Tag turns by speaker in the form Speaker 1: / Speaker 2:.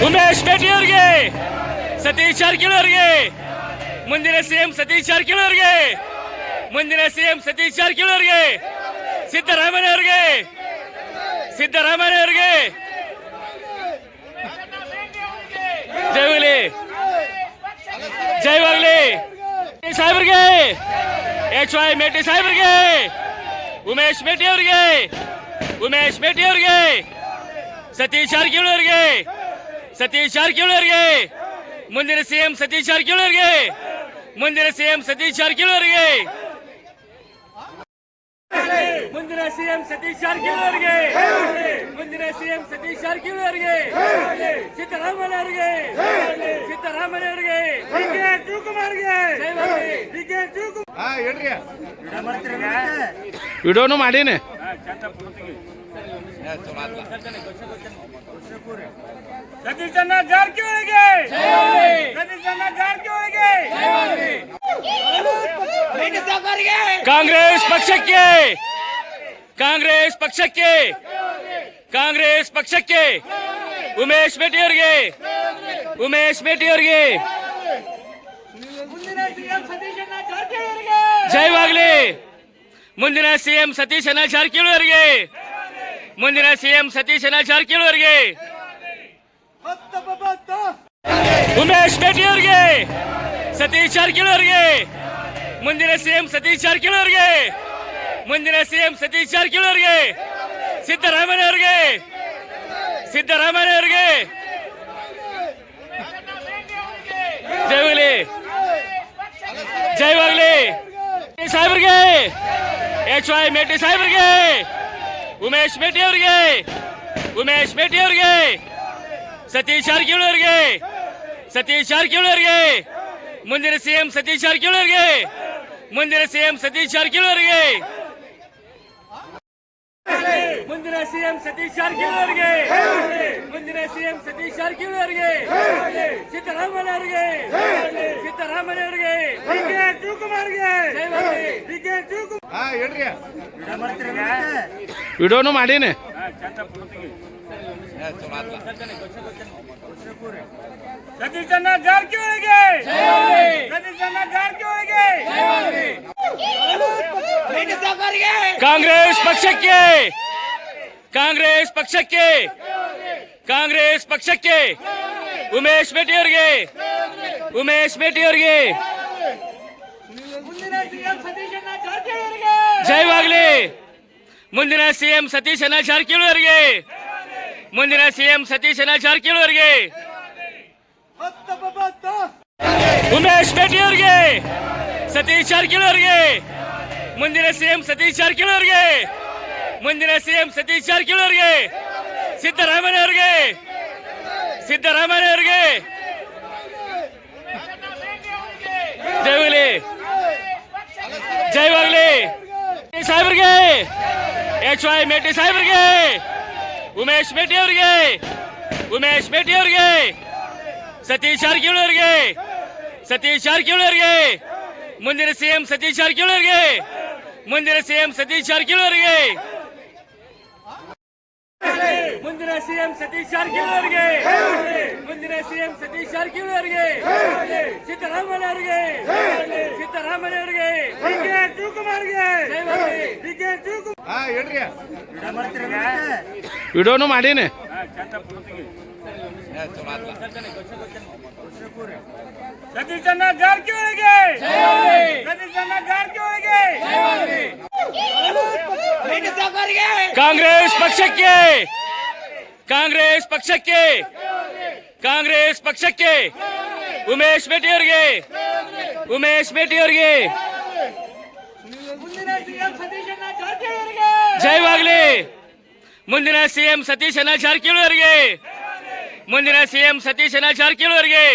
Speaker 1: ಉಮೇಶ್ ಮೇಟಿ ಅವರಿಗೆ, ಸತೀಶ್ ಜಾರಕಿಹೊಳಿ ಅವರಿಗೆ, ಮುಂದಿನ ಸಿಎಂ ಸತೀಶ್ ಜಾರಕಿಹೊಳಿ ಅವರಿಗೆ, ಮುಂದಿನ ಸಿಎಂ ಸತೀಶ್ ಜಾರಕಿಹೊಳಿ ಅವರಿಗೆ, ಸಿದ್ದರಾಮಯ್ಯ ಅವರಿಗೆ, ಸಿದ್ದರಾಮಯ್ಯ ಅವರಿಗೆ ಜಯವಾಗಲಿ, ಜಯವಾಗಲಿ ಸಾಹೇಬ್ರಿಗೆ, ಎಚ್ ವೈ ಮೇಟಿ ಸಾಹೇಬ್ರಿಗೆ, ಉಮೇಶ್ ಮೇಟಿ ಅವರಿಗೆ, ಉಮೇಶ್ ಮೇಟಿ ಅವರಿಗೆ, ಸತೀಶ್ ಜಾರಕಿಹೊಳಿ ಅವರಿಗೆ, ಸತೀಶ್ ಜಾರಕಿಹೊಳಿ ಅವರಿಗೆ, ಮುಂದಿನ ಸಿಎಂ ಸತೀಶ್ ಜಾರಕಿಹೊಳಿ ಅವರಿಗೆ, ಮುಂದಿನ ಸಿಎಂ ಸತೀಶ್ ಜಾರಕಿಹೊಳಿ ಅವರಿಗೆ, ಮುಂದಿನ ಸಿಎಂ ಸತೀಶ್ ಜಾರಕಿಹೊಳಿ ಅವರಿಗೆ, ಮುಂದಿನ ಸಿಎಂ ಸತೀಶ್ ಜಾರಕಿಹೊಳಿ ಅವರಿಗೆ, ಸಿದ್ದರಾಮಯ್ಯ ಅವರಿಗೆ, ಸಿದ್ದರಾಮಯ್ಯ ಅವರಿಗೆ, ಡಿಕೆ ಶಿವಕುಮಾರ್ಗೆ, ಡಿಕೆ ಶಿವಕುಮಾರ್ ವಿಡಿಯೋನು ಮಾಡೀನಿ. ಸತೀಶಣ್ಣ ಜಾರಕಿಹೊಳಿಗೆ, ಸತೀಶಣ್ಣ ಜಾರಕಿಹೊಳಿಗೆ, ಕಾಂಗ್ರೆಸ್ ಪಕ್ಷಕ್ಕೆ, ಕಾಂಗ್ರೆಸ್ ಪಕ್ಷಕ್ಕೆ, ಕಾಂಗ್ರೆಸ್ ಪಕ್ಷಕ್ಕೆ, ಉಮೇಶ್ ಮೇಟಿ ಅವರಿಗೆ, ಉಮೇಶ್ ಮೇಟಿ ಅವರಿಗೆ ಜಯವಾಗಲಿ, ಮುಂದಿನ ಸಿಎಂ ಸತೀಶಣ್ಣ ಜಾರಕಿಹೊಳಿ ಅವರಿಗೆ, ಮುಂದಿನ ಸಿಎಂ ಸತೀಶಣ್ಣ ಜಾರಕಿಹೊಳಿ ಅವರಿಗೆ, ಉಮೇಶ್ ಮೇಟಿ ಅವರಿಗೆ, ಸತೀಶ್ ಜಾರಕಿಹೊಳಿ ಅವರಿಗೆ, ಮುಂದಿನ ಸಿಎಂ ಸತೀಶ್ ಜಾರಕಿಹೊಳಿ ಅವರಿಗೆ, ಮುಂದಿನ ಸಿಎಂ ಸತೀಶ್ ಜಾರಕಿಹೊಳಿ ಅವರಿಗೆ, ಸಿದ್ದರಾಮಯ್ಯ ಅವರಿಗೆ, ಸಿದ್ದರಾಮಯ್ಯ ಅವರಿಗೆ ಜಯವಾಗಲಿ, ಜಯವಾಗಲಿ ಸಾಹೇಬ್ರಿಗೆ, ಎಚ್ ವೈ ಮೇಟಿ ಸಾಹೇಬ್ರಿಗೆ, ಉಮೇಶ್ ಮೇಟಿ ಅವರಿಗೆ, ಉಮೇಶ್ ಮೇಟಿ ಅವರಿಗೆ, ಸತೀಶ್ ಜಾರಕಿಹೊಳಿ ಅವರಿಗೆ, ಸತೀಶ್ ಜಾರಕಿಹೊಳಿ ಅವರಿಗೆ, ಮುಂದಿನ ಸಿಎಂ ಸತೀಶ್ ಜಾರಕಿಹೊಳಿ ಅವರಿಗೆ, ಮುಂದಿನ ಸಿಎಂ ಸತೀಶ್ ಜಾರಕಿಹೊಳಿ ಅವರಿಗೆ, ಮುಂದಿನ ಸಿಎಂ ಸತೀಶ್ ಜಾರಕಿಹೊಳಿ ಅವರಿಗೆ, ಮುಂದಿನ ಸಿಎಂ ಸತೀಶ್ ಜಾರಕಿಹೊಳಿ ಅವರಿಗೆ, ಸಿದ್ದರಾಮಯ್ಯ ಅವರಿಗೆ, ಸಿದ್ದರಾಮಯ್ಯ ಅವರಿಗೆ, ಡಿಕೆ ಶಿವಕುಮಾರ್ಗೆ, ಡಿಕೆ ಶಿವಕುಮಾರ್ ವಿಡಿಯೋನು ಮಾಡೀನಿ. ಸತೀಶಣ್ಣ ಜಾರಕಿಹೊಳಿಗೆ, ಸತೀಶಣ್ಣ ಜಾರಕಿಹೊಳಿಗೆ, ಕಾಂಗ್ರೆಸ್ ಪಕ್ಷಕ್ಕೆ, ಕಾಂಗ್ರೆಸ್ ಪಕ್ಷಕ್ಕೆ, ಕಾಂಗ್ರೆಸ್ ಪಕ್ಷಕ್ಕೆ, ಉಮೇಶ್ ಮೇಟಿ ಅವರಿಗೆ, ಉಮೇಶ್ ಮೇಟಿ ಅವರಿಗೆ ಜಯವಾಗಲಿ, ಮುಂದಿನ ಸಿಎಂ ಸತೀಶಣ್ಣ ಜಾರಕಿಹೊಳಿ ಅವರಿಗೆ, ಮುಂದಿನ ಸಿಎಂ ಸತೀಶಣ್ಣ ಜಾರಕಿಹೊಳಿ ಅವರಿಗೆ, ಉಮೇಶ್ ಮೇಟಿ ಅವರಿಗೆ, ಸತೀಶ್ ಜಾರಕಿಹೊಳಿ ಅವರಿಗೆ, ಮುಂದಿನ ಸಿಎಂ ಸತೀಶ್ ಜಾರಕಿಹೊಳಿ ಅವರಿಗೆ, ಮುಂದಿನ ಸಿಎಂ ಸತೀಶ್ ಜಾರಕಿಹೊಳಿ ಅವರಿಗೆ, ಸಿದ್ದರಾಮಯ್ಯ ಅವರಿಗೆ, ಸಿದ್ದರಾಮಯ್ಯ ಅವರಿಗೆ ಜಯವಾಗಲಿ, ಜಯವಾಗಲಿ ಸಾಹೇಬ್ರಿಗೆ, ಎಚ್ ವೈ ಮೇಟಿ ಸಾಹೇಬ್ರಿಗೆ, ಉಮೇಶ್ ಮೇಟಿ ಅವರಿಗೆ, ಉಮೇಶ್ ಮೇಟಿ ಅವರಿಗೆ, ಸತೀಶ್ ಜಾರಕಿಹೊಳಿ ಅವರಿಗೆ, ಸತೀಶ್ ಜಾರಕಿಹೊಳಿ ಅವರಿಗೆ, ಮುಂದಿನ ಸಿಎಂ ಸತೀಶ್ ಜಾರಕಿಹೊಳಿ ಅವರಿಗೆ, ಮುಂದಿನ ಸಿಎಂ ಸತೀಶ್ ಜಾರಕಿಹೊಳಿ ಅವರಿಗೆ, ಮುಂದಿನ ಸಿಎಂ ಸತೀಶ್ ಜಾರಕಿಹೊಳಿ ಅವರಿಗೆ, ಮುಂದಿನ ಸಿಎಂ ಸತೀಶ್ ಜಾರಕಿಹೊಳಿ ಅವರಿಗೆ, ಸಿದ್ದರಾಮಯ್ಯ ಅವರಿಗೆ, ಸಿದ್ದರಾಮಯ್ಯ ಅವರಿಗೆ, ಡಿಕೆ ಶಿವಕುಮಾರ್ಗೆ, ಡಿಕೆ ಶಿವಕುಮಾರ್ ವಿಡಿಯೋನು ಮಾಡೀನಿ. ಸತೀಶಣ್ಣ ಜಾರಕಿಹೊಳಿಗೆ, ಸತೀಶಣ್ಣ ಜಾರಕಿಹೊಳಿಗೆ, ಕಾಂಗ್ರೆಸ್ ಪಕ್ಷಕ್ಕೆ, ಕಾಂಗ್ರೆಸ್ ಪಕ್ಷಕ್ಕೆ, ಕಾಂಗ್ರೆಸ್ ಪಕ್ಷಕ್ಕೆ, ಉಮೇಶ್ ಮೇಟಿ ಅವರಿಗೆ, ಉಮೇಶ್ ಮೇಟಿ ಅವರಿಗೆ ಜಯವಾಗಲಿ, ಮುಂದಿನ ಸಿಎಂ ಸತೀಶಣ್ಣ ಜಾರಕಿಹೊಳಿ ಅವರಿಗೆ, ಮುಂದಿನ ಸಿಎಂ ಸತೀಶಣ್ಣ ಜಾರಕಿಹೊಳಿ ಅವರಿಗೆ